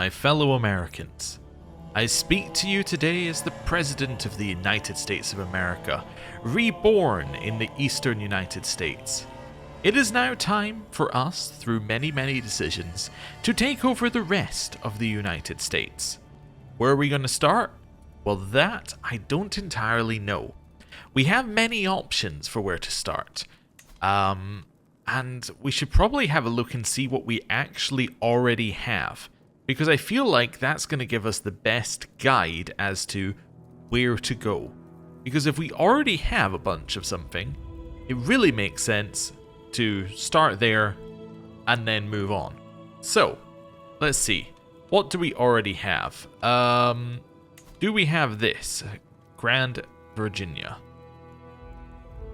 My fellow Americans, I speak to you today as the President of the United States of America, reborn in the Eastern United States. It is now time for us, through many decisions, to take over the rest of the United States. Where are we going to start? Well, that I don't entirely know. We have many options for where to start. And we should probably have a look and see what we actually already have, because I feel like that's going to give us the best guide as to where to go. Because if we already have a bunch of something, it really makes sense to start there and then move on. So, let's see. What do we already have? Do we have this? Grand Virginia.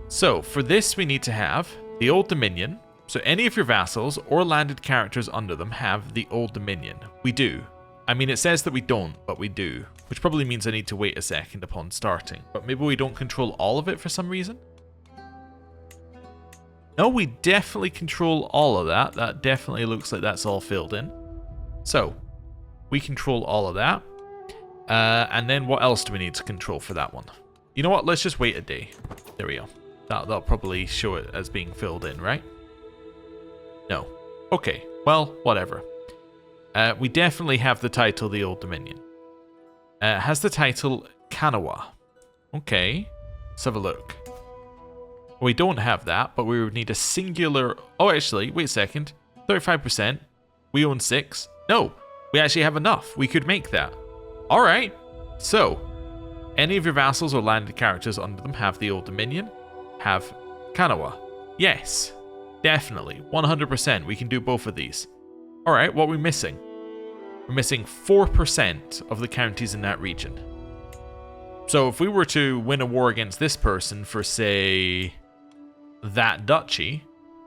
So, for this we need to have the Old Dominion. So any of your vassals or landed characters under them have the Old Dominion. We do. I mean, it says that we don't, but we do. Which probably means I need to wait a second upon starting. But maybe we don't control all of it for some reason? No, we definitely control all of that. That definitely looks like that's all filled in. So, we control all of that. And then what else do we need to control for that one? You know what? Let's just wait a day. There we go. That'll probably show it as being filled in, right? No. Okay, well, whatever. We definitely have the title The Old Dominion. Has the title Kanawha. Okay, let's have a look. We don't have that, but we would need a singular... Oh, actually, wait a second. 35%. We own 6. No, we actually have enough. We could make that. Alright, so... Any of your vassals or landed characters under them have the Old Dominion. Have Kanawha. Yes. Definitely, 100%, we can do both of these. Alright, what are we missing? We're missing 4% of the counties in that region. So if we were to win a war against this person for, say, that duchy,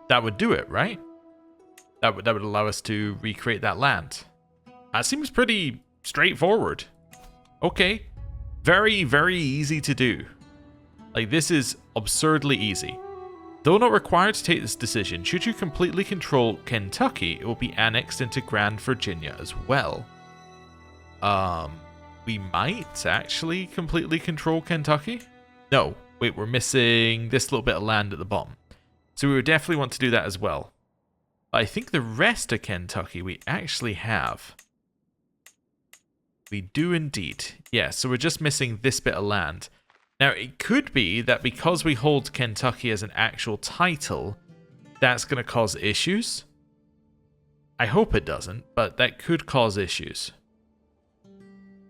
that would do it, right? That would allow us to recreate that land. That seems pretty straightforward. Okay, very easy to do. Like, this is absurdly easy. Though not required to take this decision, should you completely control Kentucky, it will be annexed into Grand Virginia as well. We might actually completely control Kentucky? No, wait, we're missing this little bit of land at the bottom. So we would definitely want to do that as well. But I think the rest of Kentucky we actually have. We do indeed. Yeah, so we're just missing this bit of land. Now, it could be that because we hold Kentucky as an actual title, that's going to cause issues. I hope it doesn't, but that could cause issues.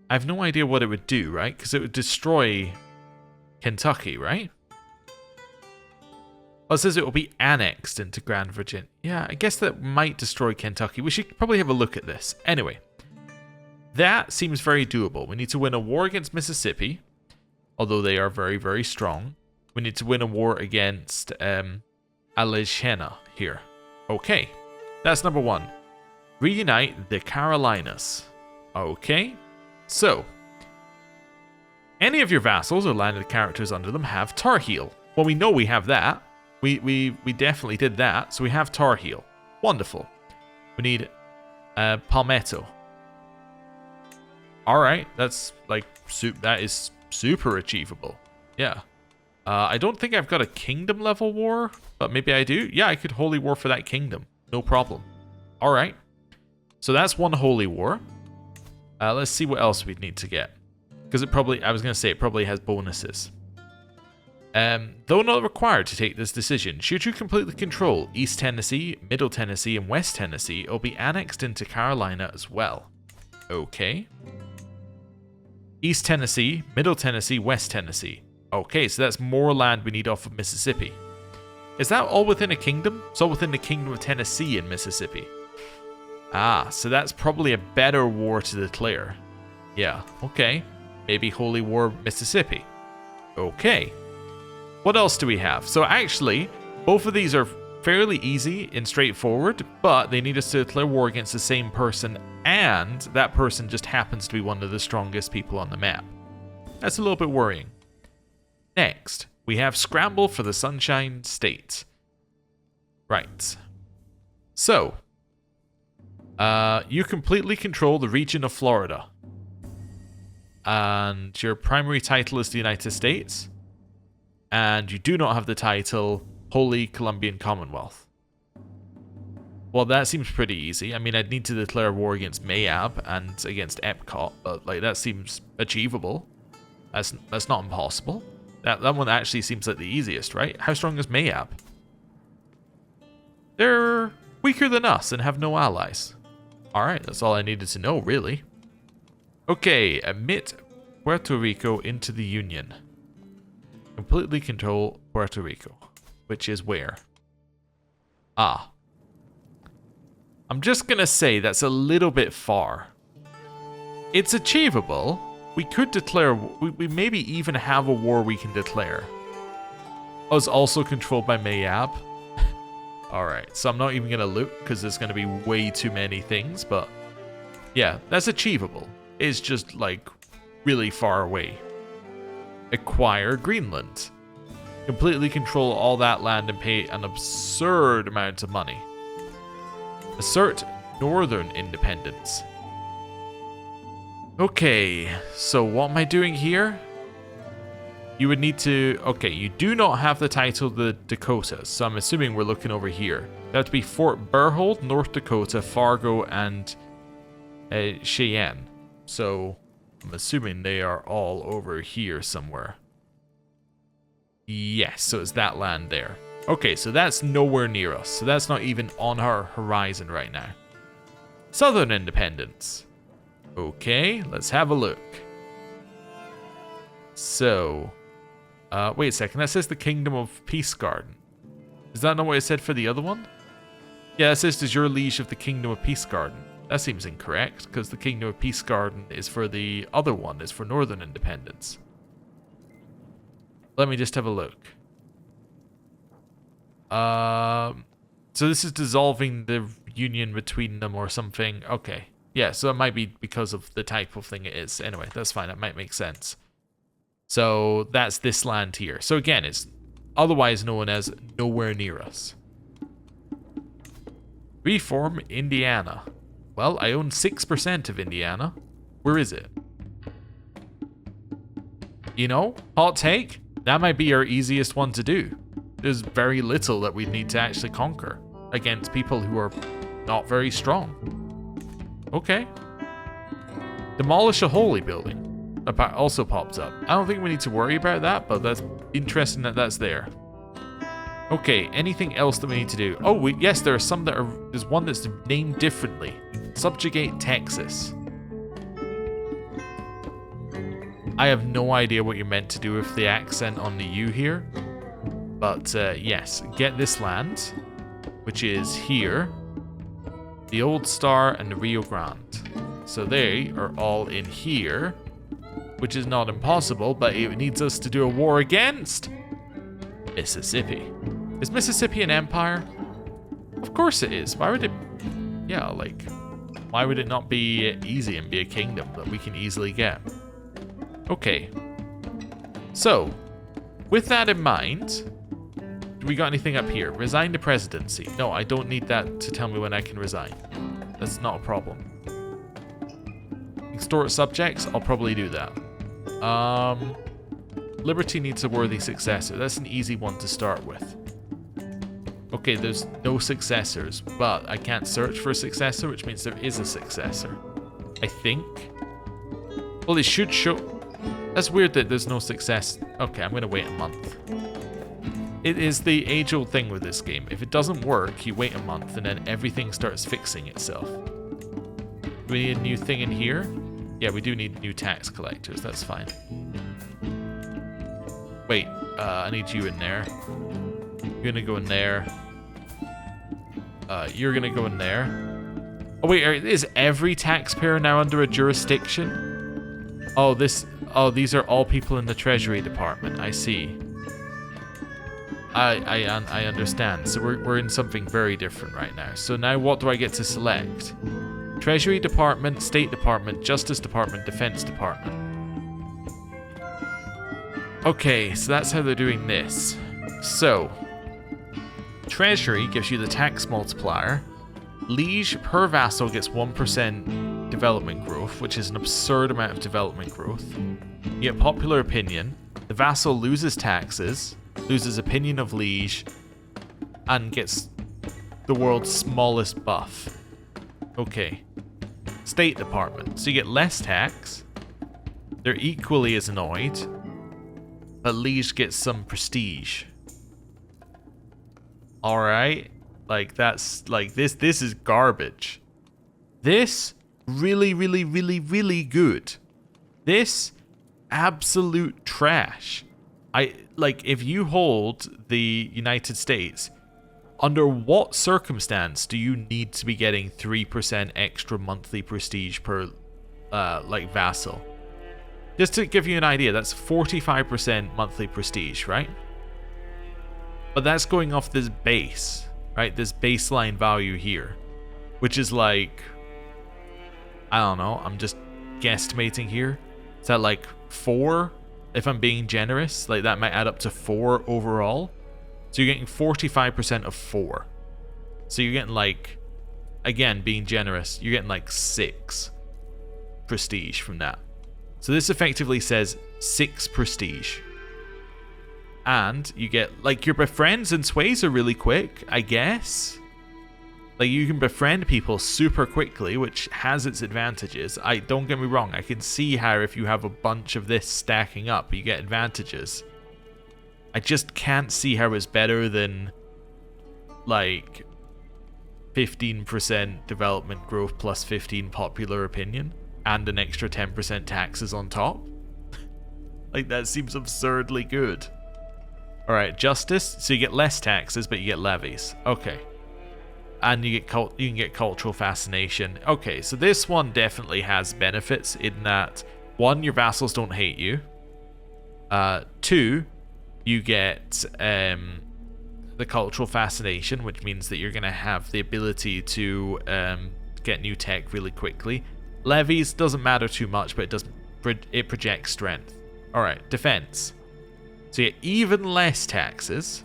I have no idea what it would do, right? Because it would destroy Kentucky, right? Well, it says it will be annexed into Grand Virginia. Yeah, I guess that might destroy Kentucky. We should probably have a look at this. Anyway, that seems very doable. We need to win a war against Mississippi. Although they are very strong. We need to win a war against Alejena here. Okay, that's number 1. Reunite the Carolinas. Okay, so any of your vassals or landed characters under them have Tar Heel. Well, we know we have that. We definitely did that. So we have Tar Heel. Wonderful. We need Palmetto. All right, that's like that is super achievable. Yeah. I don't think I've got a kingdom level war, but maybe I do. Yeah, I could holy war for that kingdom. No problem. All right. So that's one holy war. Let's see what else we'd need to get. Because it probably, I was going to say, it probably has bonuses. Though not required to take this decision, should you completely control East Tennessee, Middle Tennessee, and West Tennessee, it'll be annexed into Carolina as well. Okay. East Tennessee, Middle Tennessee, West Tennessee. Okay, so that's more land we need off of Mississippi. Is that all within a kingdom? It's all within the Kingdom of Tennessee and Mississippi. Ah, so that's probably a better war to declare. Yeah, okay. Maybe Holy War Mississippi. Okay. What else do we have? So actually, both of these are fairly easy and straightforward, but they need us to declare war against the same person, and that person just happens to be one of the strongest people on the map. That's a little bit worrying. Next, we have Scramble for the Sunshine State. Right. So, You completely control the region of Florida. And your primary title is the United States. And you do not have the title Holy Colombian Commonwealth. Well, that seems pretty easy. I mean, I'd need to declare war against Mayab and against Epcot, but like that seems achievable. That's not impossible. That one actually seems like the easiest, right? How strong is Mayab? They're weaker than us and have no allies. Alright, that's all I needed to know, really. Okay, admit Puerto Rico into the Union. Completely control Puerto Rico. Which is where? Ah. I'm just gonna say that's a little bit far. It's achievable. We could declare... We maybe even have a war we can declare. Us also controlled by Mayab. Alright, so I'm not even going to look because there's going to be way too many things, but yeah, that's achievable. It's just like really far away. Acquire Greenland. Completely control all that land and pay an absurd amount of money. Assert northern independence. Okay, so what am I doing here? You would need to... Okay, you do not have the title the Dakotas, so I'm assuming we're looking over here. That would be Fort Berthold, North Dakota, Fargo, and Cheyenne. So I'm assuming they are all over here somewhere. Yes, so it's that land there. Okay, so that's nowhere near us. So that's not even on our horizon right now. Southern independence. Okay, let's have a look. So... wait a second, that says the Kingdom of Peace Garden. Is that not what it said for the other one? Yeah, it says, does your liege of the Kingdom of Peace Garden? That seems incorrect, because the Kingdom of Peace Garden is for the other one, is for Northern Independence. Let me just have a look. So this is dissolving the union between them or something. Okay, yeah, so it might be because of the type of thing it is. Anyway, that's fine, that might make sense. So that's this land here. So again, it's otherwise known as nowhere near us. Reform Indiana. Well, I own 6% of Indiana. Where is it? You know, hot take, that might be our easiest one to do. There's very little that we need to actually conquer against people who are not very strong. Okay. Demolish a holy building. Also pops up. I don't think we need to worry about that, but that's interesting that that's there. Okay, anything else that we need to do? Oh, yes, there are some that are... There's one that's named differently. Subjugate Texas. I have no idea what you're meant to do with the accent on the U here. But, yes, get this land, which is here. The Old Star and the Rio Grande. So they are all in here. Which is not impossible, but it needs us to do a war against Mississippi. Is Mississippi an empire? Of course it is. Why would it... Yeah, like... Why would it not be easy and be a kingdom that we can easily get? Okay. So, with that in mind... Do we got anything up here? Resign the presidency. No, I don't need that to tell me when I can resign. That's not a problem. Extort subjects? I'll probably do that. Liberty needs a worthy successor. That's an easy one to start with. Okay, there's no successors, but I can't search for a successor, which means there is a successor. I think. Well, it should show... That's weird that there's no success. Okay, I'm going to wait a month. It is the age-old thing with this game. If it doesn't work, you wait a month, and then everything starts fixing itself. Do we need a new thing in here? Yeah, we do need new tax collectors. That's fine. Wait, I need you in there. You're gonna go in there. You're gonna go in there. Oh wait, is every taxpayer now under a jurisdiction? Oh, these are all people in the Treasury Department. I see. I understand. So we're in something very different right now. So now what do I get to select? Treasury Department, State Department, Justice Department, Defense Department. Okay, so that's how they're doing this. So, Treasury gives you the tax multiplier. Liege per vassal gets 1% development growth, which is an absurd amount of development growth. You get popular opinion. The vassal loses taxes, loses opinion of liege, and gets the world's smallest buff. Okay. State Department. So you get less tax. They're equally as annoyed. But liege gets some prestige. Alright. Like, that's, like, this is garbage. This, really, really, really, really good. This, absolute trash. Like, if you hold the United States, under what circumstance do you need to be getting 3% extra monthly prestige per, like, vassal? Just to give you an idea, that's 45% monthly prestige, right? But that's going off this base, right? This baseline value here, which is like, I don't know, I'm just guesstimating here. Is that like 4? If I'm being generous, like that might add up to 4 overall. So you're getting 45% of 4. So you're getting like, again, being generous, you're getting like 6 prestige from that. So this effectively says 6 prestige. And you get, like, your befriends and sways are really quick, I guess. Like, you can befriend people super quickly, which has its advantages. Don't get me wrong, I can see how if you have a bunch of this stacking up, you get advantages. I just can't see how it's better than, like, 15% development growth plus 15 popular opinion, and an extra 10% taxes on top. Like, that seems absurdly good. Alright, justice. So you get less taxes, but you get levies. Okay. And you can get cultural fascination. Okay, so this one definitely has benefits in that, 1, your vassals don't hate you. 2, you get the cultural fascination, which means that you're going to have the ability to get new tech really quickly. Levies doesn't matter too much, but it projects strength. Alright, defense. So you get even less taxes.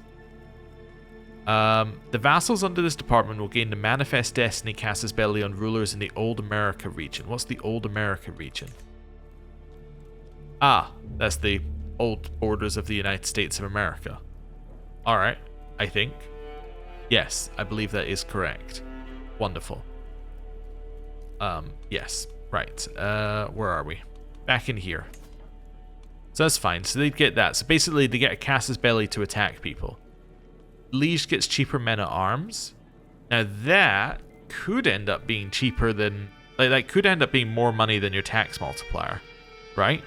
The vassals under this department will gain the Manifest Destiny Casus Belli on rulers in the Old America region. What's the Old America region? Ah, that's the old borders of the United States of America. Alright, I think. Yes, I believe that is correct. Wonderful. Yes, right. Where are we? Back in here. So that's fine. So they'd get that. So basically, they get a Casus Belli to attack people. Liege gets cheaper men-at-arms. Now that could end up being cheaper than... Like, that could end up being more money than your tax multiplier, right?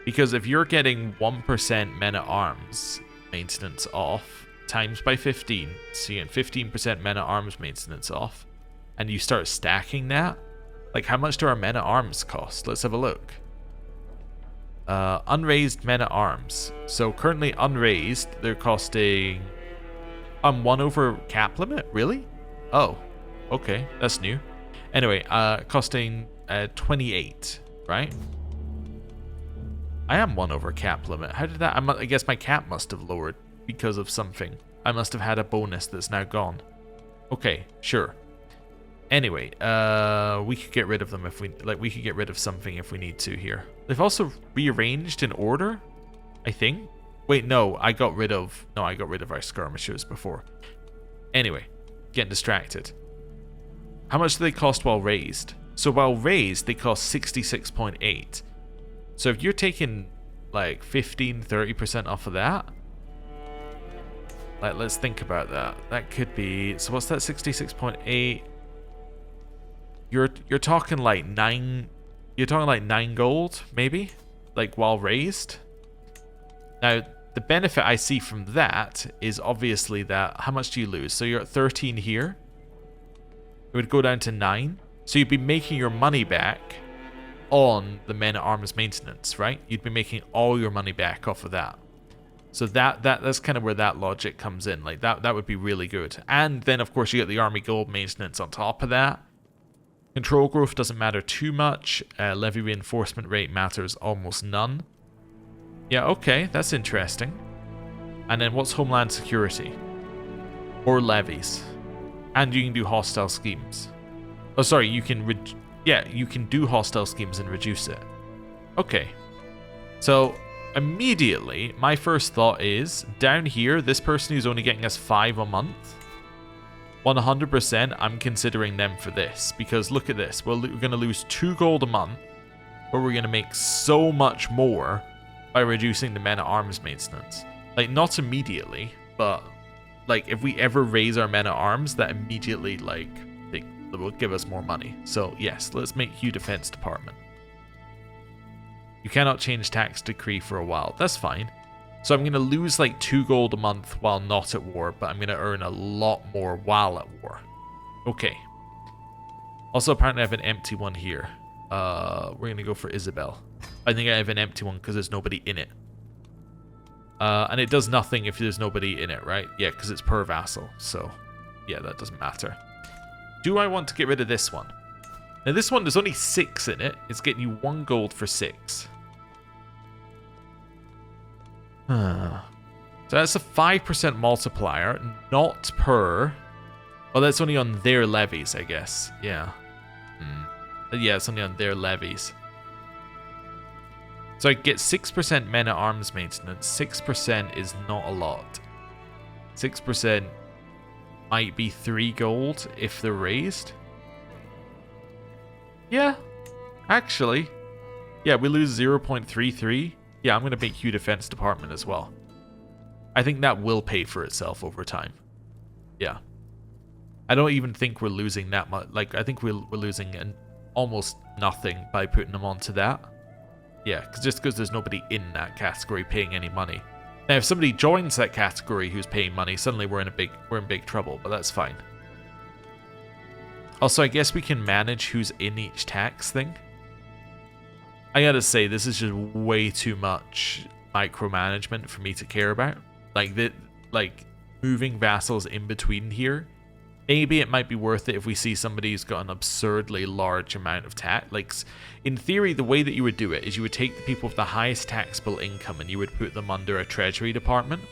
Because if you're getting 1% men-at-arms maintenance off, times by 15, so you get 15% men-at-arms maintenance off, and you start stacking that, like, how much do our men-at-arms cost? Let's have a look. Unraised men-at-arms. So currently unraised, they're costing 1 over cap limit? Really? Oh, okay, that's new. Anyway, costing 28, right? I am 1 over cap limit. How did that? I guess my cap must have lowered because of something. I must have had a bonus that's now gone. Okay, sure. Anyway, we could get rid of them if we could get rid of something if we need to here. They've also rearranged in order, I think. Wait, no, I got rid of our skirmishers before. Anyway, getting distracted. How much do they cost while raised? So while raised, they cost 66.8. So if you're taking like 15-30% off of that, like, let's think about that. That could be, so what's that? 66.8. You're talking like 9. You're talking like 9 gold, maybe, like while raised. Now, the benefit I see from that is obviously that how much do you lose? So you're at 13 here. It would go down to 9. So you'd be making your money back on the men-at-arms maintenance, right? You'd be making all your money back off of that. So that's kind of where that logic comes in. Like that would be really good. And then of course you get the army gold maintenance on top of that. Control growth doesn't matter too much. Levy reinforcement rate matters almost none. Yeah, okay, that's interesting. And then what's homeland security? Or levies? And you can do hostile schemes. Oh, sorry, you can you can do hostile schemes and reduce it. Okay. So, immediately, my first thought is, down here, this person who's only getting us 5 a month, 100% I'm considering them for this. Because look at this, we're going to lose 2 gold a month, but we're going to make so much more by reducing the men-at-arms maintenance. Like, not immediately, but, like, if we ever raise our men-at-arms, that immediately, like, they will give us more money. So, yes, let's make you Defense Department. You cannot change tax decree for a while. That's fine. So I'm going to lose like 2 gold a month while not at war, but I'm going to earn a lot more while at war. Okay. Also, apparently I have an empty one here. We're going to go for Isabel. I think I have an empty one because there's nobody in it. And it does nothing if there's nobody in it, right? Yeah, because it's per vassal. So, yeah, that doesn't matter. Do I want to get rid of this one? Now, this one, there's only 6 in it. It's getting you 1 gold for 6. So that's a 5% multiplier, not per... Oh, that's only on their levies, I guess. Yeah. Yeah, it's only on their levies. So I get 6% men-at-arms maintenance. 6% is not a lot. 6% might be 3 gold if they're raised. Yeah, actually. Yeah, we lose 0.33. Yeah, I'm going to make you Defense Department as well. I think that will pay for itself over time. Yeah. I don't even think we're losing that much. Like, I think we're losing almost nothing by putting them onto that. Yeah, just because there's nobody in that category paying any money. Now, if somebody joins that category who's paying money, suddenly we're in big trouble, but that's fine. Also, I guess we can manage who's in each tax thing. I gotta say, this is just way too much micromanagement for me to care about. Like moving vassals in between here. Maybe it might be worth it if we see somebody who's got an absurdly large amount of tax. Like, in theory, the way that you would do it is you would take the people with the highest taxable income and you would put them under a treasury department.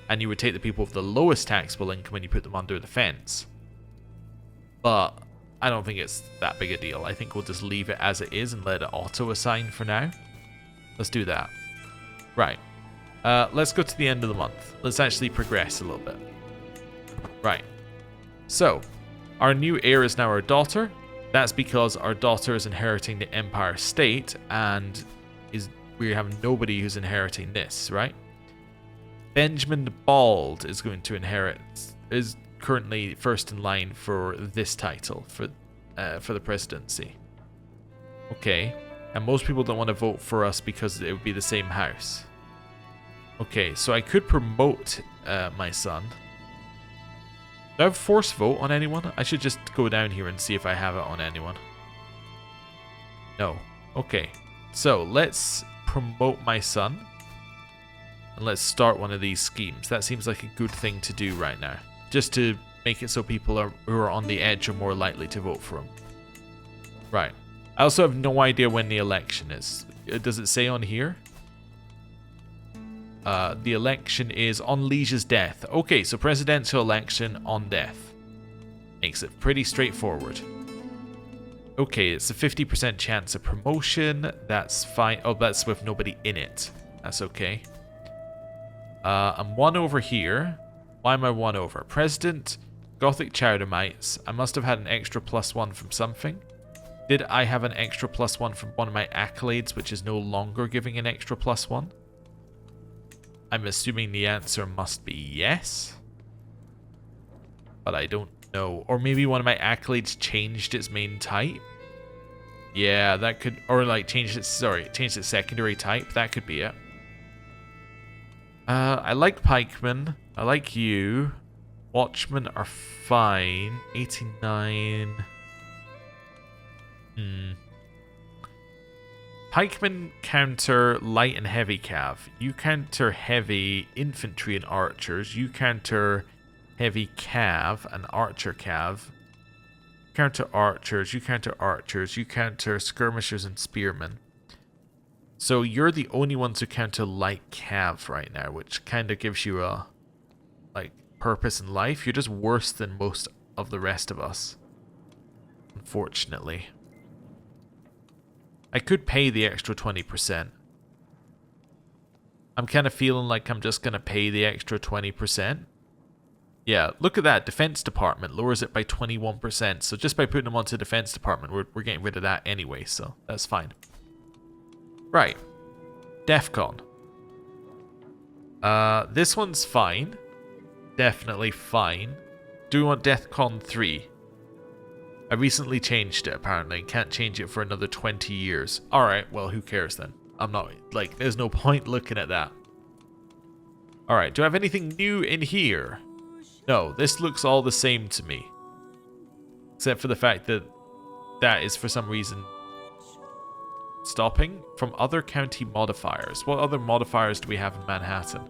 And you would take the people with the lowest taxable income and you put them under a defense. But I don't think it's that big a deal. I think we'll just leave it as it is and let it auto-assign for now. Let's do that. Right. Let's go to the end of the month. Let's actually progress a little bit. Right. So, our new heir is now our daughter. That's because our daughter is inheriting the Empire State and we have nobody who's inheriting this, right? Benjamin the Bald is going to inherit, is currently first in line for this title, for the presidency. Okay, and most people don't want to vote for us because it would be the same house. Okay, so I could promote my son. Do I have force vote on anyone? I should just go down here and see if I have it on anyone. No. Okay, so let's promote my son. And let's start one of these schemes. That seems like a good thing to do right now. Just to make it so people who are on the edge are more likely to vote for him. Right. I also have no idea when the election is. Does it say on here? The election is on Liege's death. Okay, so presidential election on death. Makes it pretty straightforward. Okay, it's a 50% chance of promotion. That's fine. Oh, that's with nobody in it. That's okay. I'm 1 over here. Why am I 1 over? President, Gothic Chowdermites. I must have had an extra +1 from something. Did I have an extra +1 from one of my accolades, which is no longer giving an extra +1? I'm assuming the answer must be yes. But I don't know. Or maybe one of my accolades changed its main type. Yeah, that could... Or like changed its secondary type. That could be it. I like pikemen. I like you. Watchmen are fine. 89. Pikemen counter light and heavy cav. You counter heavy infantry and archers. You counter heavy cav and archer cav. Counter archers. You counter archers. You counter skirmishers and spearmen. So you're the only ones who counter light cav right now, which kind of gives you a like purpose in life. You're just worse than most of the rest of us. Unfortunately. I could pay the extra 20%. I'm kind of feeling like I'm just going to pay the extra 20%. Yeah, look at that. Defense Department lowers it by 21%. So just by putting them onto Defense Department, we're getting rid of that anyway. So that's fine. Right. DEFCON. This one's fine. Definitely fine. Do we want DEFCON 3? I recently changed it, apparently. Can't change it for another 20 years. Alright, well, who cares then? I'm not, like, there's no point looking at that. Alright, do I have anything new in here? No, this looks all the same to me. Except for the fact that that is, for some reason, stopping from other county modifiers. What other modifiers do we have in Manhattan?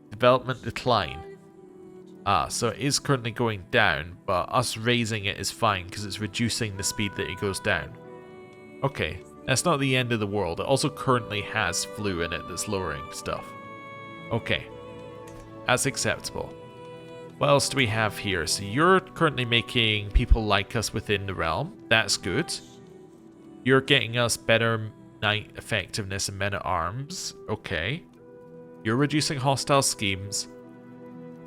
Development decline. So it is currently going down, but us raising it is fine because it's reducing the speed that it goes down. Okay, that's not the end of the world. It also currently has flu in it that's lowering stuff. Okay, that's acceptable. What else do we have here? So you're currently making people like us within the realm. That's good. You're getting us better knight effectiveness and men-at-arms. Okay. You're reducing hostile schemes.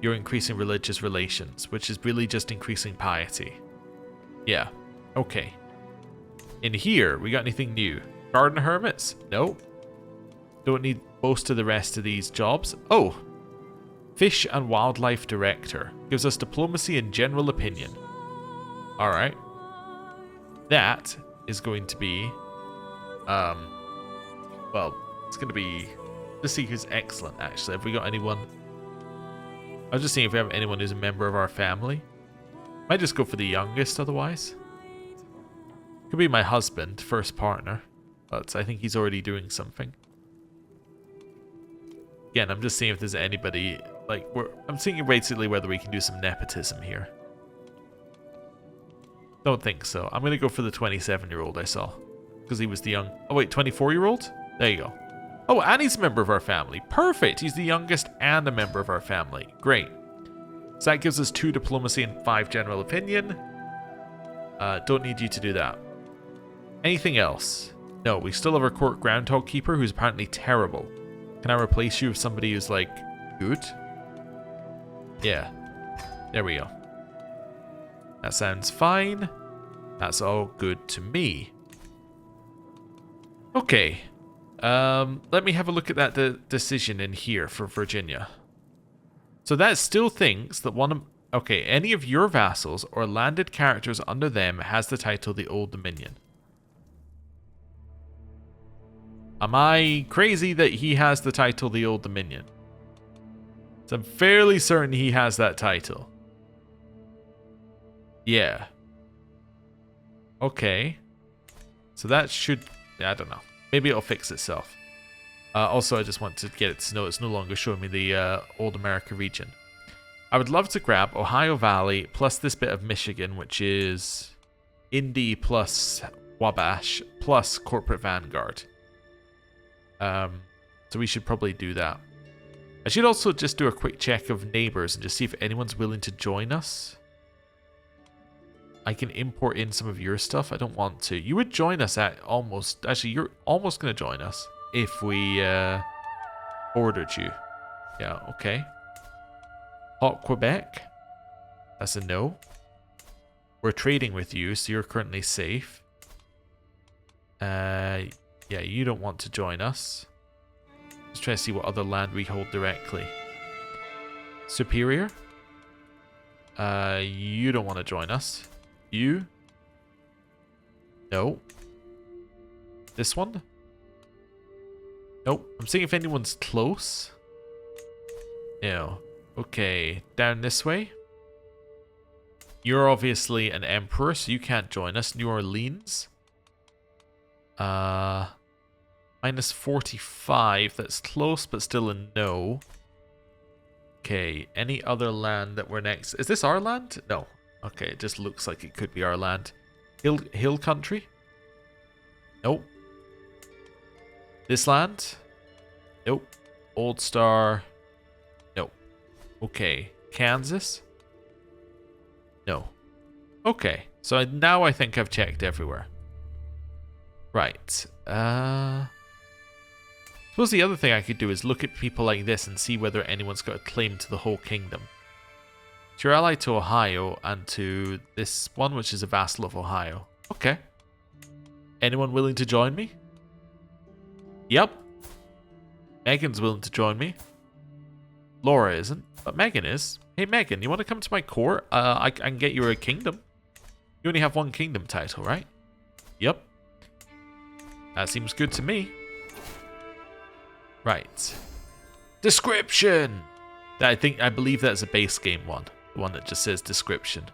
You're increasing religious relations, which is really just increasing piety. Yeah, okay. In here, we got anything new? Garden hermits? No. Don't need most of the rest of these jobs. Oh, fish and wildlife director. Gives us diplomacy and general opinion. Alright. That is going to be, well, it's going to be, let's see who's excellent, actually. Have we got anyone? I was just seeing if we have anyone who's a member of our family. Might just go for the youngest otherwise. Could be my husband, first partner. But I think he's already doing something. Again, I'm just seeing if there's anybody, like, I'm thinking basically whether we can do some nepotism here. Don't think so. I'm going to go for the 27-year-old I saw. Because he was the young... Oh wait, 24-year-old? There you go. Oh, and he's a member of our family. Perfect. He's the youngest and a member of our family. Great. So that gives us 2 diplomacy and 5 general opinion. Don't need you to do that. Anything else? No, we still have our court groundhog keeper who's apparently terrible. Can I replace you with somebody who's like good? Yeah. There we go. That sounds fine. That's all good to me. Okay. Let me have a look at that decision in here for Virginia. So that still thinks that one of... Okay, any of your vassals or landed characters under them has the title the Old Dominion. Am I crazy that he has the title the Old Dominion? So I'm fairly certain he has that title. Yeah. Okay. So that should... I don't know. Maybe it'll fix itself. Also, I just want to get it to know it's no longer showing me the Old America region. I would love to grab Ohio Valley plus this bit of Michigan, which is Indy plus Wabash plus Corporate Vanguard. So we should probably do that. I should also just do a quick check of neighbors and just see if anyone's willing to join us. I can import in some of your stuff. I don't want to. You would join us at almost... Actually, you're almost going to join us if we ordered you. Yeah, okay. Hot Quebec. That's a no. We're trading with you, so you're currently safe. Yeah, you don't want to join us. Let's try to see what other land we hold directly. Superior. You don't want to join us. You? No. This one? Nope. I'm seeing if anyone's close. No. Okay. Down this way. You're obviously an emperor, so you can't join us. New Orleans. Minus 45. That's close, but still a no. Okay. Any other land that we're next? Is this our land? No. Okay, it just looks like it could be our land. Hill country? Nope. This land? Nope. Old Star? Nope. Okay. Kansas? No. Okay. So now I think I've checked everywhere. Right. Suppose the other thing I could do is look at people like this and see whether anyone's got a claim to the whole kingdom. So you're allied to Ohio and to this one, which is a vassal of Ohio. Okay. Anyone willing to join me? Yep. Megan's willing to join me. Laura isn't, but Megan is. Hey Megan, you want to come to my court? I can get you a kingdom. You only have one kingdom title, right? Yep. That seems good to me. Right. Description! I believe that's a base game one. The one that just says description.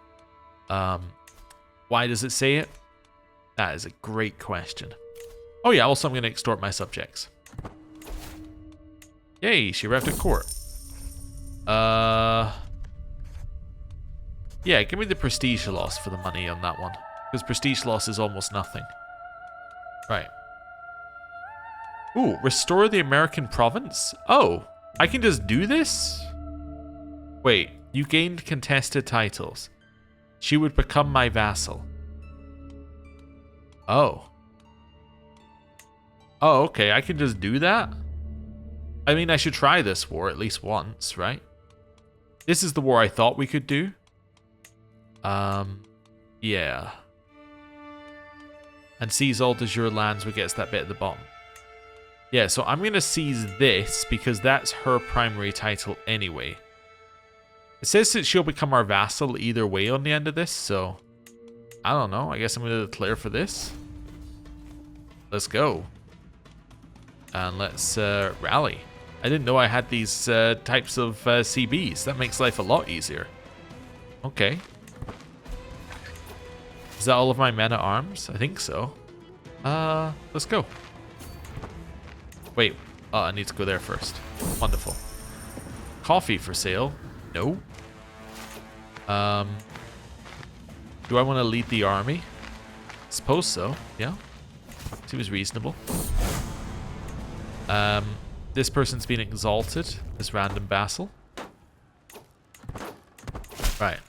Why does it say it? That is a great question. Oh yeah, also I'm going to extort my subjects. Yay, she arrived at court. Yeah, give me the prestige loss for the money on that one. Because prestige loss is almost nothing. Right. Ooh, restore the American province? Oh, I can just do this? Wait, you gained contested titles. She would become my vassal. Oh. Oh, okay, I can just do that? I mean, I should try this war at least once, right? This is the war I thought we could do. Yeah. And seize all de jure lands, we gets that bit at the bottom. Yeah, so I'm going to seize this because that's her primary title anyway. It says that she'll become our vassal either way on the end of this, so I don't know. I guess I'm going to declare for this. Let's go. And let's rally. I didn't know I had these types of CBs. That makes life a lot easier. Okay. Is that all of my men at arms? I think so. Let's go. Wait. Oh, I need to go there first. Wonderful. Coffee for sale? No. Do I want to lead the army? Suppose so. Yeah. Seems reasonable. This person's been exalted. This random vassal. Right.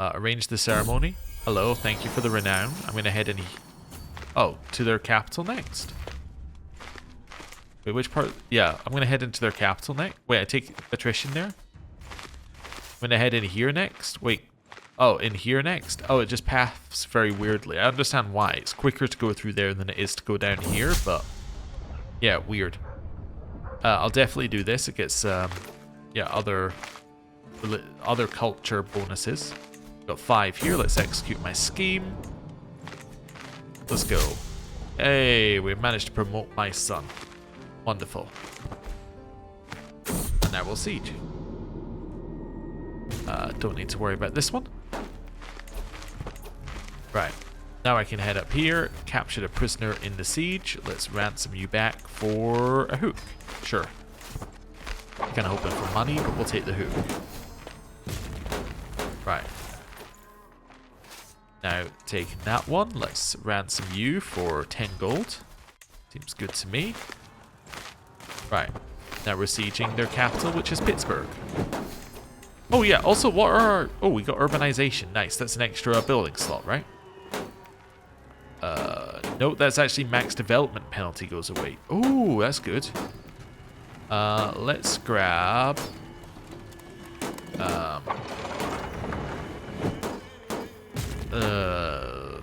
Arrange the ceremony. Hello, thank you for the renown. I'm going to head in... Oh, to their capital next. Wait, which part? Yeah, I'm going to head into their capital next. Wait, I take attrition there? I'm going to head in here next? Wait. Oh, in here next? Oh, it just paths very weirdly. I understand why. It's quicker to go through there than it is to go down here, but... Yeah, weird. I'll definitely do this. It gets, yeah, other culture bonuses. Got 5 here. Let's execute my scheme. Let's go. Hey, we managed to promote my son. Wonderful. And now we'll siege. Don't need to worry about this one. Right. Now I can head up here, capture a prisoner in the siege. Let's ransom you back for a hook. Sure. Kind of hoping for money, but we'll take the hook. Right. Now, taking that one, let's ransom you for 10 gold. Seems good to me. Right. Now we're sieging their capital, which is Pittsburgh. Oh yeah, also what are our... Oh, we got urbanization. Nice, that's an extra building slot, right? No, that's actually max development penalty goes away. Oh, that's good. Let's grab...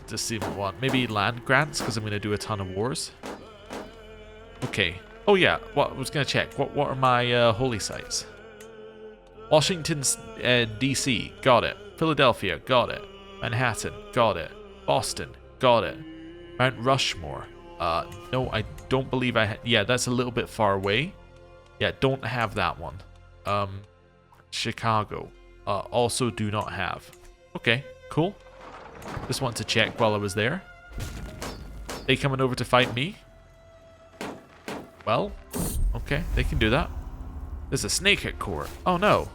just even one. Maybe land grants, because I'm going to do a ton of wars. Okay. Oh yeah, what I was going to check. What are my holy sites? Washington, D.C., got it. Philadelphia, got it. Manhattan, got it. Boston, got it. Mount Rushmore. No, I don't believe I... Yeah, that's a little bit far away. Yeah, don't have that one. Chicago. Also do not have. Okay, cool. Just wanted to check while I was there. They coming over to fight me? Well, okay, they can do that. There's a snake at court. Oh no.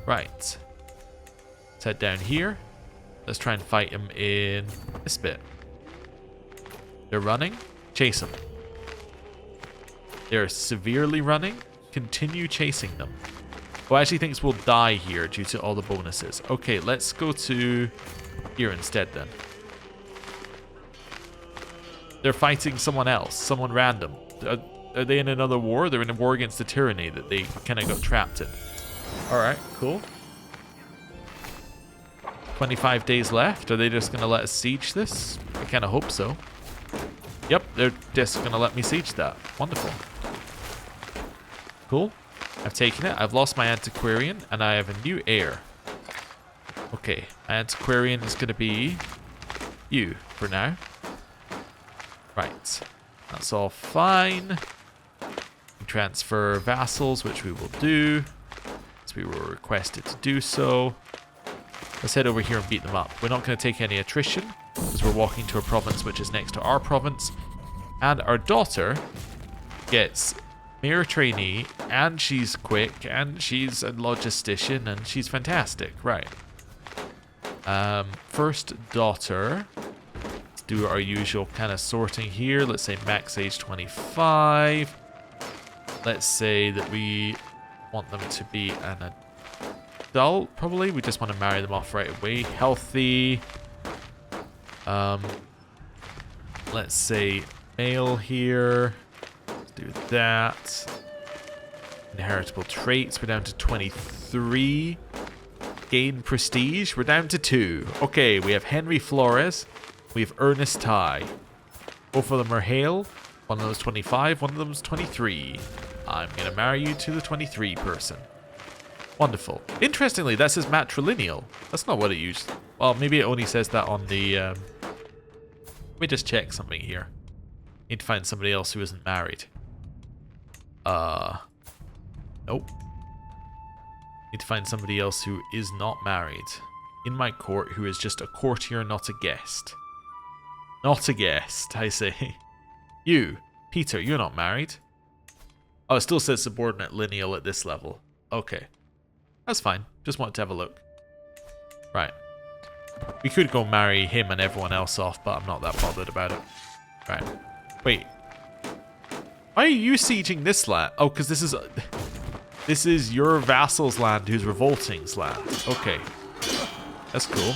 Right. Let's head down here. Let's try and fight him in this bit. They're running. Chase them. They're severely running. Continue chasing them. Who actually thinks we'll die here due to all the bonuses. Okay, let's go to here instead then. They're fighting someone else, someone random. Are they in another war? They're in a war against the tyranny that they kind of got trapped in. Alright, cool. 25 days left. Are they just going to let us siege this? I kind of hope so. Yep, they're just going to let me siege that. Wonderful. Cool. I've taken it. I've lost my antiquarian, and I have a new heir. Okay, my antiquarian is going to be you for now. Right. That's all fine. Transfer vassals, which we will do, as we were requested to do so. Let's head over here and beat them up. We're not going to take any attrition, because we're walking to a province which is next to our province. And our daughter gets mayor trainee, and she's quick, and she's a logistician, and she's fantastic. Right. First daughter. Let's do our usual kind of sorting here. Let's say max age 25. Let's say that we want them to be an adult, probably. We just want to marry them off right away. Healthy. Let's say male here. Let's do that. Inheritable traits. We're down to 23. Gain prestige. We're down to 2. Okay, we have Henry Flores. We have Ernest Ty. Both of them are Hale. One of them is 25. One of them is 23. I'm going to marry you to the 23 person. Wonderful. Interestingly, that says matrilineal. That's not what it used. Well, maybe it only says that on the... Let me just check something here. Need to find somebody else who isn't married. Nope. Need to find somebody else who is not married. In my court, who is just a courtier, not a guest. Not a guest, I say. You, Peter, you're not married. Oh, it still says subordinate lineal at this level. Okay. That's fine. Just wanted to have a look. Right. We could go marry him and everyone else off, but I'm not that bothered about it. Right. Wait. Why are you sieging this land? Oh, because this is your vassal's land who's revolting's land. Okay. That's cool.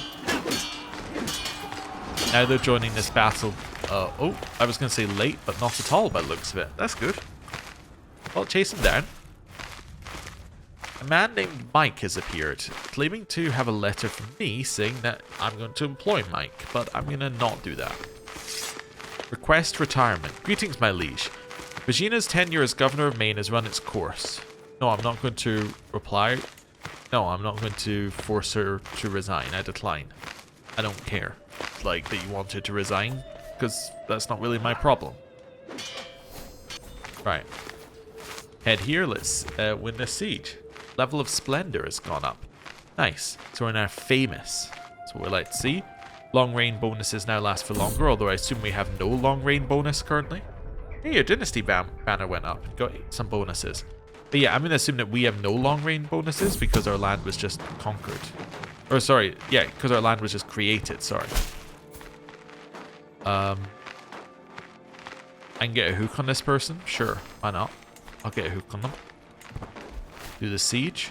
Now they're joining this battle. Oh, I was going to say late, but not at all by the looks of it. That's good. Well, chase him down. A man named Mike has appeared, claiming to have a letter from me saying that I'm going to employ Mike, but I'm going to not do that. Request retirement. Greetings, my liege. Regina's tenure as governor of Maine has run its course. No, I'm not going to reply. No, I'm not going to force her to resign. I decline. I don't care, like, that you want her to resign, because that's not really my problem. Right. Head here. Let's win this siege. Level of splendor has gone up. Nice. So we're now famous. That's what we like to see. Long reign bonuses now last for longer, although I assume we have no long reign bonus currently. Hey, your dynasty banner went up. Got some bonuses. But yeah, I'm going to assume that we have no long reign bonuses because our land was just conquered. Or sorry, yeah, because our land was just created, sorry. I can get a hook on this person? Sure, why not? I'll get a hook on them. Do the siege.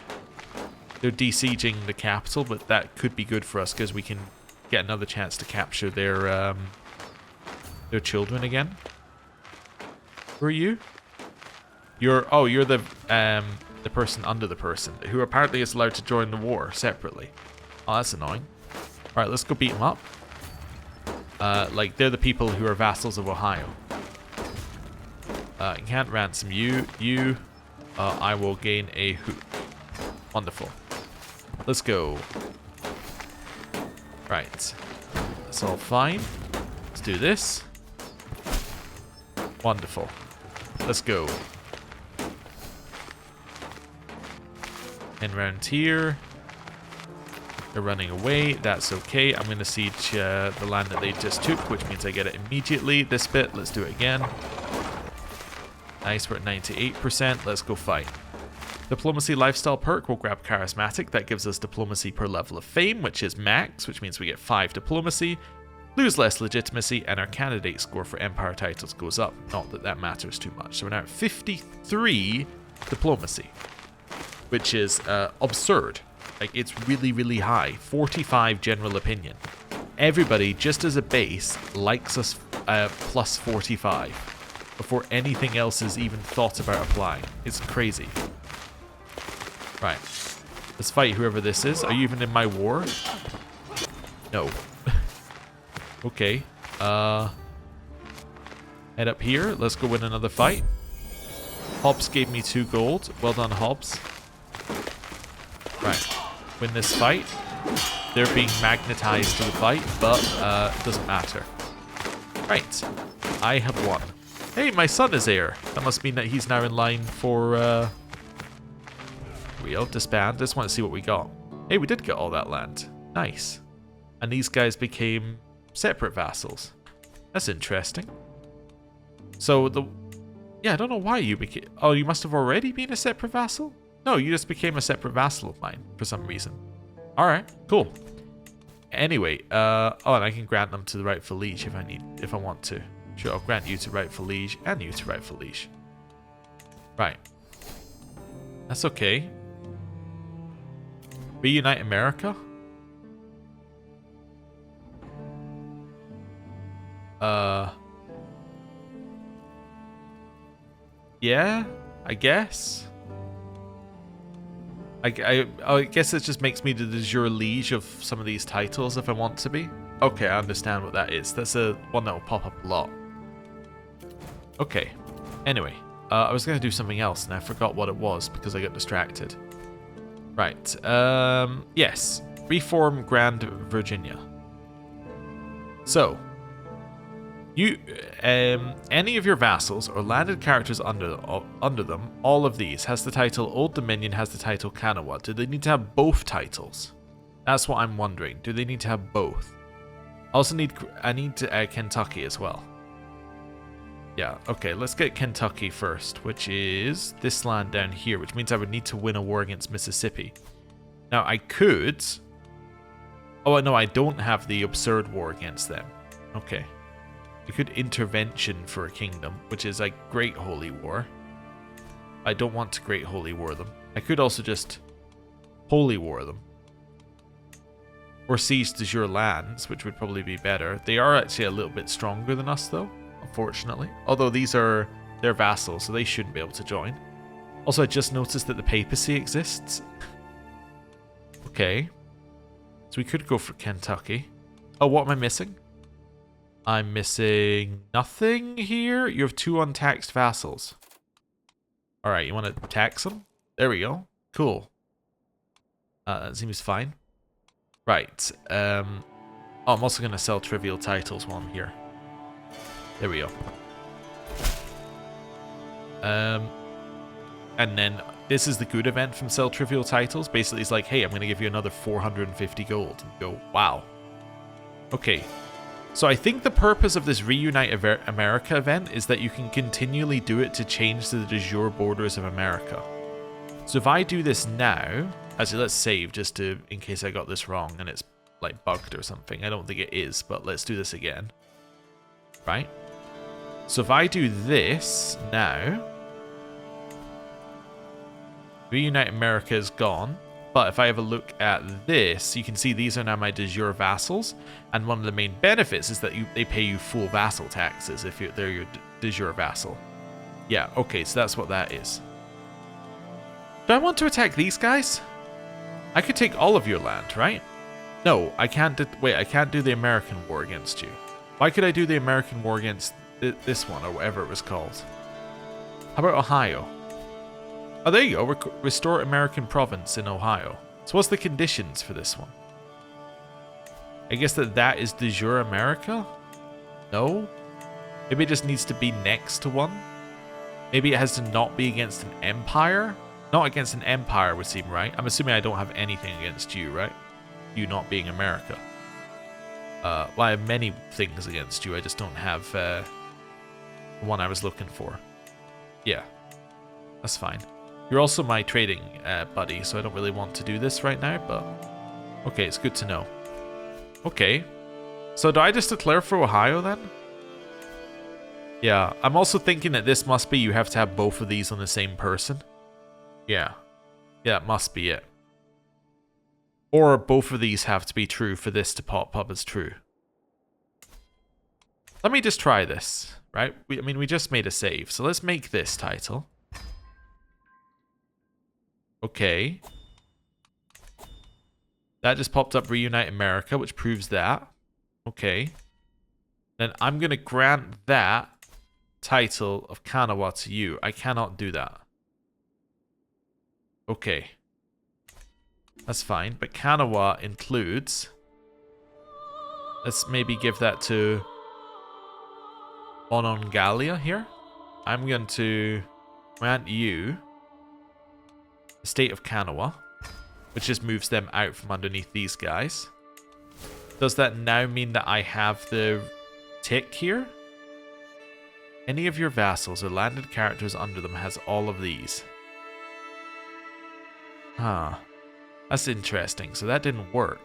They're de-sieging the capital, but that could be good for us because we can get another chance to capture their children again. Who are you? You're the person under the person who apparently is allowed to join the war separately. Oh, that's annoying. All right, let's go beat them up. Like they're the people who are vassals of Ohio. I can't ransom you. I will gain a hook. Wonderful. Let's go. Right. That's all fine. Let's do this. Wonderful. Let's go. And round here. They're running away. That's okay. I'm going to siege the land that they just took, which means I get it immediately. This bit, let's do it again. Nice, we're at 98%. Let's go fight. Diplomacy lifestyle perk, we'll grab charismatic. That gives us diplomacy per level of fame, which is max, which means we get 5 diplomacy. Lose less legitimacy, and our candidate score for empire titles goes up. Not that that matters too much. So we're now at 53 diplomacy. which is absurd. Like, it's really, really high. 45 general opinion. Everybody, just as a base, likes us plus 45 before anything else is even thought about applying. It's crazy. Right. Let's fight whoever this is. Are you even in my war? No. Okay. Head up here. Let's go win another fight. Hobbs gave me 2 gold. Well done, Hobbs. Right. Win this fight. They're being magnetized to the fight, but it doesn't matter. Right. I have won. Hey, my son is here. That must mean that he's now in line for... We'll disband. Just want to see what we got. Hey, we did get all that land. Nice. And these guys became separate vassals. That's interesting. So the... Yeah, I don't know why you became... Oh, you must have already been a separate vassal? No, you just became a separate vassal of mine for some reason. Alright, cool. Anyway, oh, and I can grant them to the rightful liege if I want to. Sure, I'll grant you to rightful liege and you to rightful liege. Right. That's okay. Reunite America? Yeah, I guess. I guess it just makes me the de jure liege of some of these titles if I want to be. Okay, I understand what that is. That's one that will pop up a lot. Okay. Anyway, I was going to do something else and I forgot what it was because I got distracted. Right. Yes. Reform Grand Virginia. So, you, any of your vassals or landed characters under them, all of these, has the title Old Dominion, has the title Kanawha. Do they need to have both titles? That's what I'm wondering. Do they need to have both? I need Kentucky as well. Yeah, okay, let's get Kentucky first, which is this land down here, which means I would need to win a war against Mississippi. Now, I could... Oh, no, I don't have the absurd war against them. Okay. I could intervention for a kingdom, which is like Great Holy War. I don't want to Great Holy War them. I could also just Holy War them. Or siege de jure lands, which would probably be better. They are actually a little bit stronger than us, though, unfortunately. Although these are their vassals, so they shouldn't be able to join. Also, I just noticed that the papacy exists. Okay. So we could go for Kentucky. Oh, what am I missing? I'm missing nothing here. You have 2 untaxed vassals. Alright, you want to tax them? There we go. Cool. That seems fine. Right. Oh, I'm also going to sell trivial titles while I'm here. There we go. And then this is the good event from sell trivial titles. Basically, it's like, hey, I'm going to give you another 450 gold. And you go, wow. Okay. So I think the purpose of this Reunite America event is that you can continually do it to change the de jure borders of America. So if I do this now, actually let's save just to, in case I got this wrong and it's like bugged or something. I don't think it is, but let's do this again. Right? So if I do this now, Reunite America is gone. But if I have a look at this, you can see these are now my de jure vassals. And one of the main benefits is that they pay you full vassal taxes if they're your de jure vassal. Yeah, okay, so that's what that is. Do I want to attack these guys? I could take all of your land, right? No, I can't. Wait, I can't do the American war against you. Why could I do the American war against this one, or whatever it was called? How about Ohio? Oh, there you go. Restore American province in Ohio. So what's the conditions for this one? I guess that is de jure America? No? Maybe it just needs to be next to one? Maybe it has to not be against an empire? Not against an empire would seem right. I'm assuming I don't have anything against you, right? You not being America. Well, I have many things against you. I just don't have the one I was looking for. Yeah. That's fine. You're also my trading buddy, so I don't really want to do this right now, but... Okay, it's good to know. Okay. So do I just declare for Ohio then? Yeah, I'm also thinking that this must be you have to have both of these on the same person. Yeah. Yeah, it must be it. Or both of these have to be true for this to pop up as true. Let me just try this, right? I mean, we just made a save, so let's make this title. Okay. That just popped up Reunite America, which proves that. Okay. Then I'm going to grant that title of Kanawa to you. I cannot do that. Okay. That's fine. But Kanawa includes... Let's maybe give that to Monongalia here. I'm going to grant you the state of Kanawa, which just moves them out from underneath these guys. Does that now mean that I have the tick here? Any of your vassals or landed characters under them has all of these. Huh. That's interesting. So that didn't work.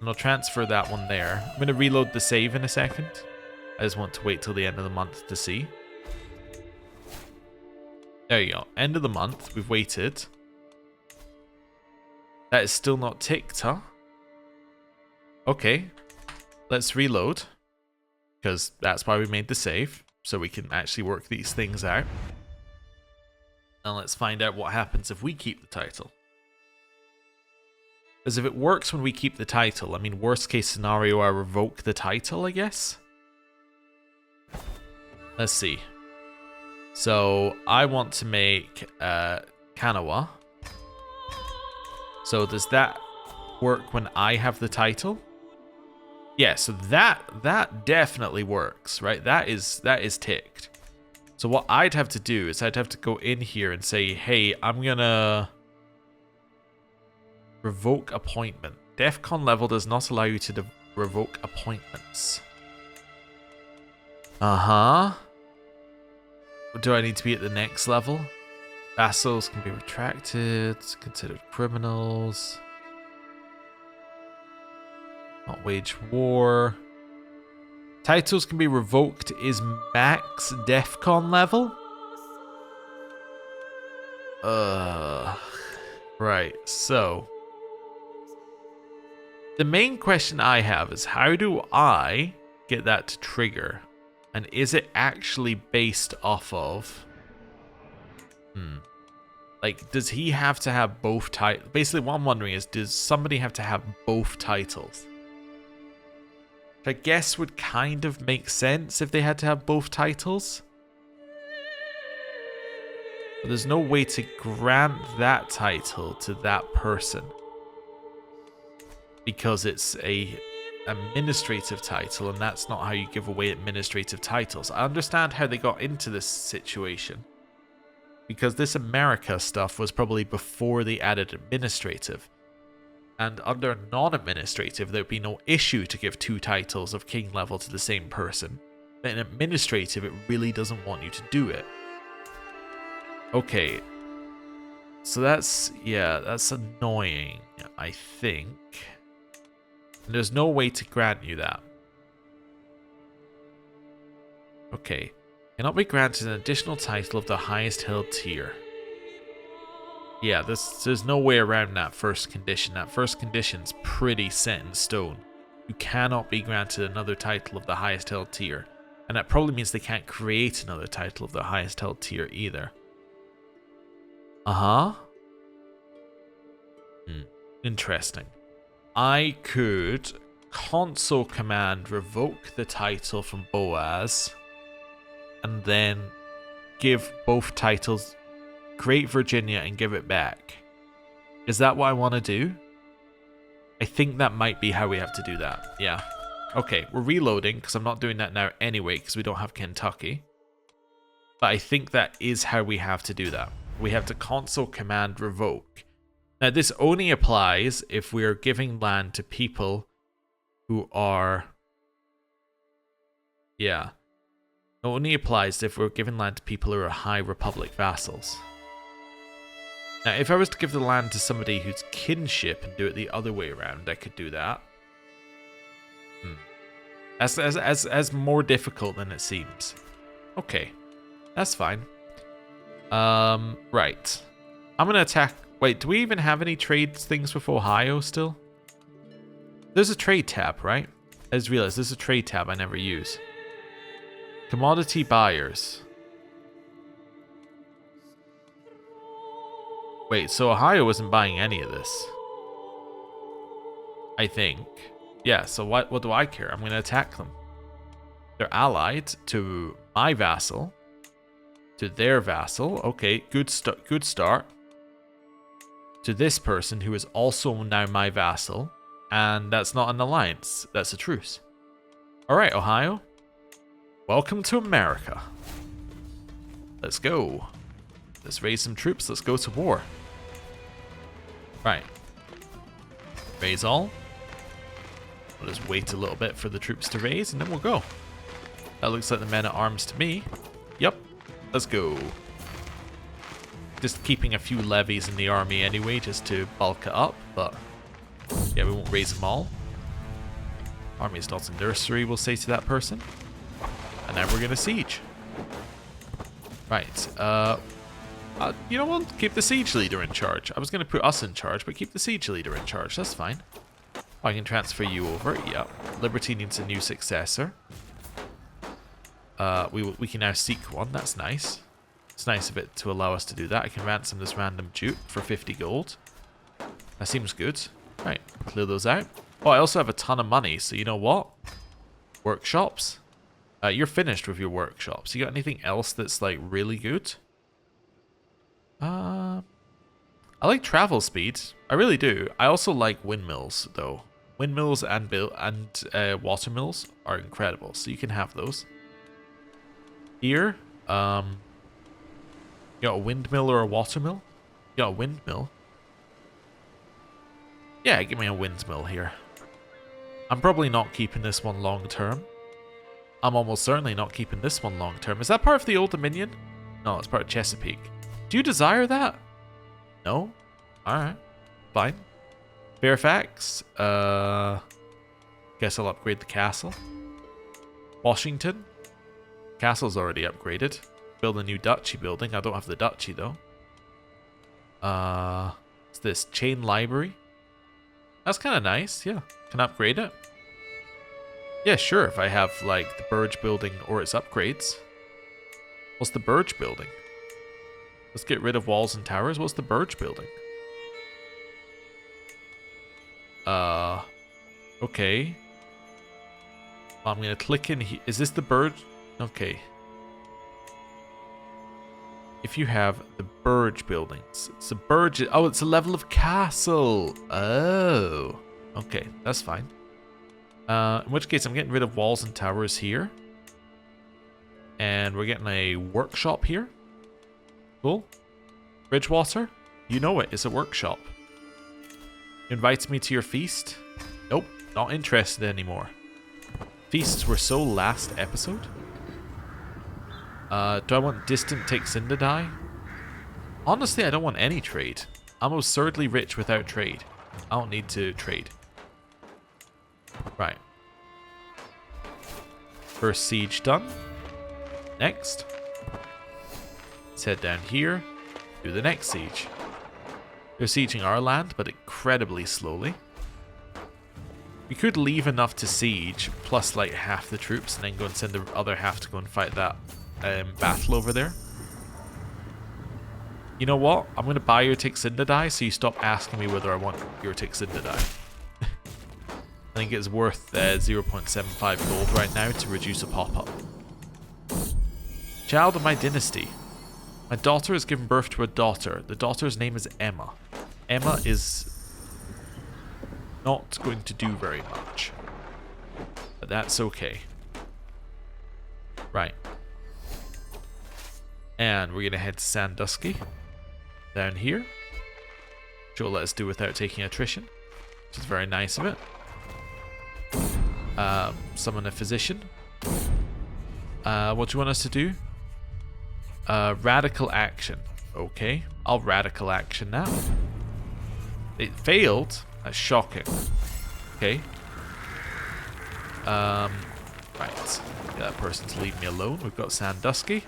And I'll transfer that one there. I'm going to reload the save in a second. I just want to wait till the end of the month to see. There you go. End of the month. We've waited. That is still not ticked, huh? Okay. Let's reload. Because that's why we made the save. So we can actually work these things out. And let's find out what happens if we keep the title. Because if it works when we keep the title, I mean, worst case scenario, I revoke the title, I guess? Let's see. So, I want to make Kanawa. So, does that work when I have the title? Yeah, so that definitely works, right? That is ticked. So what I'd have to do is I'd have to go in here and say, hey, I'm gonna revoke appointment. DEFCON level does not allow you to revoke appointments. Do I need to be at the next level? Vassals can be retracted, considered criminals. Not wage war. Titles can be revoked is max DEFCON level? Right, so. The main question I have is how do I get that to trigger? And is it actually based off of... Like, does he have to have both titles? Basically, what I'm wondering is, does somebody have to have both titles? Which I guess would kind of make sense if they had to have both titles. But there's no way to grant that title to that person. Because it's a administrative title, and that's not how you give away administrative titles. I understand how they got into this situation. Because this America stuff was probably before they added administrative. And under non-administrative, there'd be no issue to give 2 titles of king level to the same person. But in administrative, it really doesn't want you to do it. Okay. So that's, yeah, that's annoying, I think. And there's no way to grant you that. Okay. Cannot be granted an additional title of the highest held tier. Yeah, there's no way around that first condition. That first condition's pretty set in stone. You cannot be granted another title of the highest held tier. And that probably means they can't create another title of the highest held tier either. Interesting. I could console command revoke the title from Boaz and then give both titles, create Virginia and give it back. Is that what I want to do? I think that might be how we have to do that. Yeah. Okay, we're reloading because I'm not doing that now anyway because we don't have Kentucky. But I think that is how we have to do that. We have to console command revoke. Now this only applies if we are giving land to people who are... Yeah. It only applies if we're giving land to people who are High Republic vassals. Now if I was to give the land to somebody who's kinship and do it the other way around, I could do that. As more difficult than it seems. Okay. That's fine. Right. I'm gonna attack. Wait, do we even have any trade things with Ohio still? There's a trade tab, right? I just realized there's a trade tab I never use. Commodity buyers. Wait, so Ohio isn't buying any of this. I think. Yeah, so what do I care? I'm going to attack them. They're allied to my vassal. To their vassal. Okay, good start. To this person who is also now my vassal. And that's not an alliance. That's a truce. Alright, Ohio. Welcome to America. Let's go. Let's raise some troops. Let's go to war. Right. Raise all. We'll just wait a little bit for the troops to raise, and then we'll go. That looks like the men at arms to me. Yep. Let's go. Just keeping a few levies in the army anyway, just to bulk it up, but yeah, we won't raise them all. Army's not a nursery, we'll say to that person. And now we're going to siege. Right. You know what? Keep the siege leader in charge. I was going to put us in charge, but keep the siege leader in charge. That's fine. I can transfer you over. Yep. Liberty needs a new successor. We can now seek one. That's nice. It's nice of it to allow us to do that. I can ransom this random dupe for 50 gold. That seems good. Right. Clear those out. Oh, I also have a ton of money, so you know what? Workshops. You're finished with your workshops. You got anything else that's like really good? I like travel speed. I really do. I also like windmills though. Windmills and watermills are incredible. So you can have those. Here, you got a windmill or a watermill? You got a windmill? Yeah, give me a windmill here. I'm probably not keeping this one long term. I'm almost certainly not keeping this one long term. Is that part of the Old Dominion? No, it's part of Chesapeake. Do you desire that? No? Alright. Fine. Fairfax. Guess I'll upgrade the castle. Washington. Castle's already upgraded. Build a new duchy building. I don't have the duchy though. What's this? Chain library. That's kind of nice. Yeah. Can I upgrade it? Yeah, sure, if I have, like, the Burge building or its upgrades. What's the Burge building? Let's get rid of walls and towers. What's the Burge building? Okay. Well, I'm going to click in here. Is this the Burge? Okay. If you have the Burge buildings. It's a Burge. Oh, it's a level of castle. Oh. Okay, that's fine. In which case, I'm getting rid of walls and towers here. And we're getting a workshop here. Cool. Bridgewater, you know it. It's a workshop. Invites me to your feast. Nope, not interested anymore. Feasts were so last episode. Do I want distant Texindadai? Honestly, I don't want any trade. I'm absurdly rich without trade. I don't need to trade. Right. First siege done. Next. Let's head down here. Do the next siege. They're sieging our land, but incredibly slowly. We could leave enough to siege, plus like half the troops, and then go and send the other half to go and fight that battle over there. You know what? I'm going to buy your Texindadai, so you stop asking me whether I want your Texindadai. I think it's worth 0.75 gold right now to reduce a pop-up. Child of my dynasty. My daughter has given birth to a daughter. The daughter's name is Emma. Emma is not going to do very much. But that's okay. Right. And we're going to head to Sandusky. Down here. Which will let us do without taking attrition. Which is very nice of it. Summon a physician. What do you want us to do? Radical action. Okay, I'll radical action now. It failed. That's shocking. Okay. Right. Get that person to leave me alone. We've got Sandusky.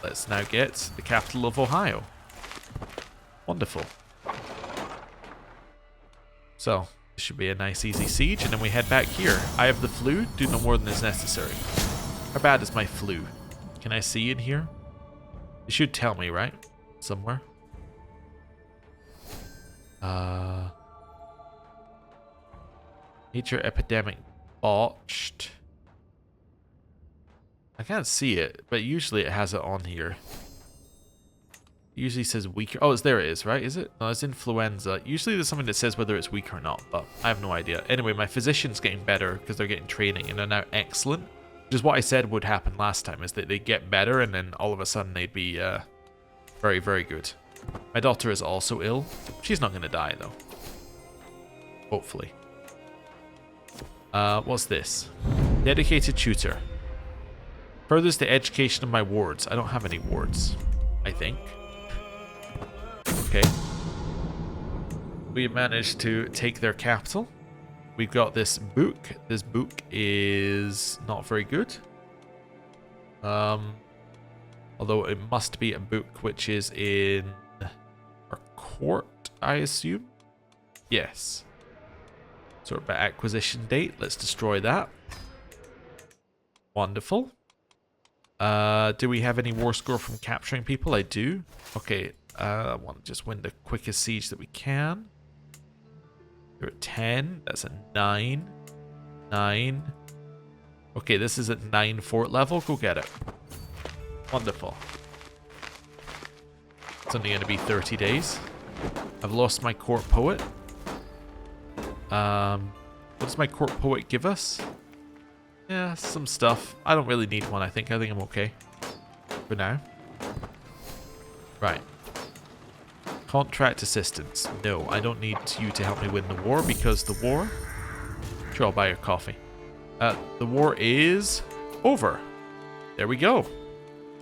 Let's now get the capital of Ohio. Wonderful. So, this should be a nice easy siege, and then we head back here. I have the flu, do no more than is necessary. How bad is my flu? Can I see in here? It should tell me, right? Somewhere. Nature epidemic botched. I can't see it, but usually it has it on here. It usually says weaker. Oh, there it is, right? Is it? No, it's influenza. Usually there's something that says whether it's weak or not, but I have no idea. Anyway, my physician's getting better because they're getting training and they're now excellent. Which is what I said would happen last time, is that they get better and then all of a sudden they'd be very, very good. My daughter is also ill. She's not going to die, though. Hopefully. What's this? Dedicated tutor. Furthers the education of my wards. I don't have any wards, I think. Okay. We managed to take their capital. We've got this book. This book is not very good. Although it must be a book which is in our court, I assume. Yes. Sort by acquisition date. Let's destroy that. Wonderful. Do we have any war score from capturing people? I do. Okay. I want to just win the quickest siege that we can. We're at 10. That's a 9. 9. Okay, this is at 9 fort level. Go get it. Wonderful. It's only going to be 30 days. I've lost my court poet. What does my court poet give us? Yeah, some stuff. I don't really need one, I think. I think I'm okay for now. Right. Contract assistance. No, I don't need you to help me win the war because the war... Sure, I'll buy your coffee. The war is over. There we go.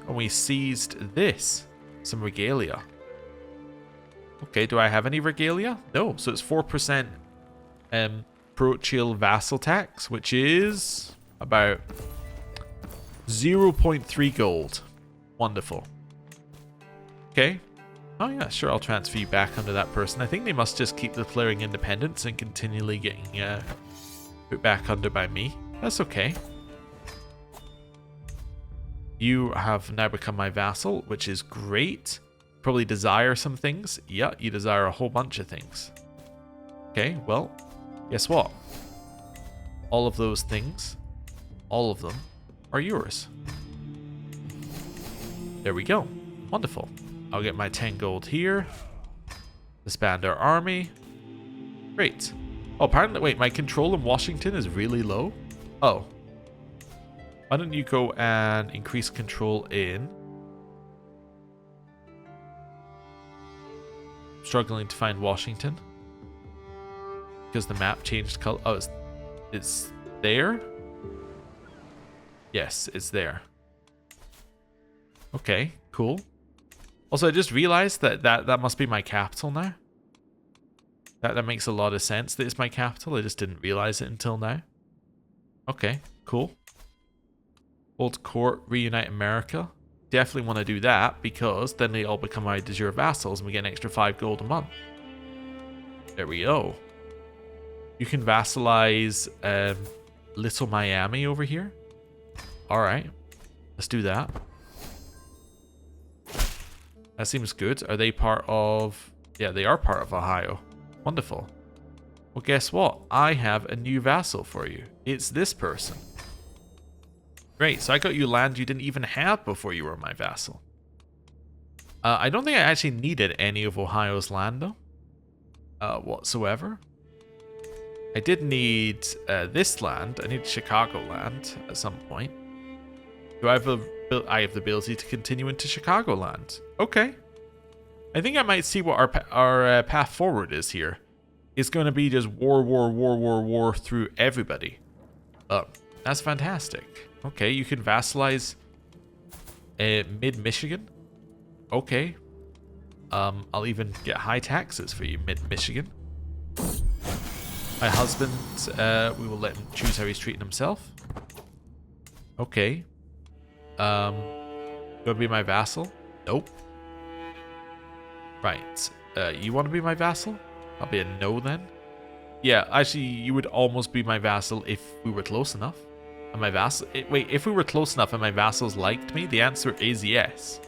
And we seized this. Some regalia. Okay, do I have any regalia? No, so it's 4% parochial vassal tax, which is about 0.3 gold. Wonderful. Okay. Oh yeah, sure, I'll transfer you back under that person. I think they must just keep declaring independence and continually getting put back under by me. That's okay. You have now become my vassal, which is great. Probably desire some things. Yeah, you desire a whole bunch of things. Okay, well, guess what? All of those things, all of them, are yours. There we go. Wonderful. I'll get my 10 gold here. Disband our army. Great. Oh, apparently, wait, my control in Washington is really low? Oh. Why don't you go and increase control in... Struggling to find Washington. Because the map changed color. Oh, it's there? Yes, it's there. Okay, cool. Also, I just realized that must be my capital now. That makes a lot of sense that it's my capital. I just didn't realize it until now. Okay, cool. Old court, reunite America. Definitely want to do that because then they all become my de jure vassals and we get an extra 5 gold a month. There we go. You can vassalize Little Miami over here. Alright, let's do that. That seems good. Are they part of... Yeah, they are part of Ohio. Wonderful. Well, guess what? I have a new vassal for you. It's this person. Great, so I got you land you didn't even have before you were my vassal. I don't think I actually needed any of Ohio's land, though. Whatsoever. I did need this land. I need Chicagoland at some point. Do I have the ability to continue into Chicagoland? Okay. I think I might see what our path forward is here. It's going to be just war through everybody. That's fantastic. Okay, you can vassalize mid-Michigan. Okay. I'll even get high taxes for you, mid-Michigan. My husband, we will let him choose how he's treating himself. Okay. You want to be my vassal? Nope. Right. You want to be my vassal? I'll be a no then. Yeah, actually, you would almost be my vassal if we were close enough. And my vassal... Wait, if we were close enough and my vassals liked me, the answer is yes.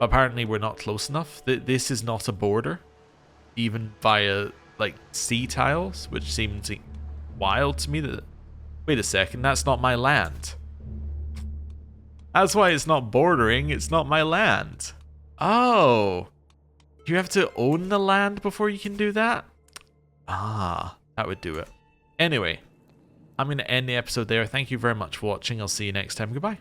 Apparently, we're not close enough. This is not a border. Even via, like, sea tiles, which seems wild to me. That... Wait a second, that's not my land. That's why it's not bordering, it's not my land. Oh. You have to own the land before you can do that? Ah, that would do it. Anyway, I'm going to end the episode there. Thank you very much for watching. I'll see you next time. Goodbye.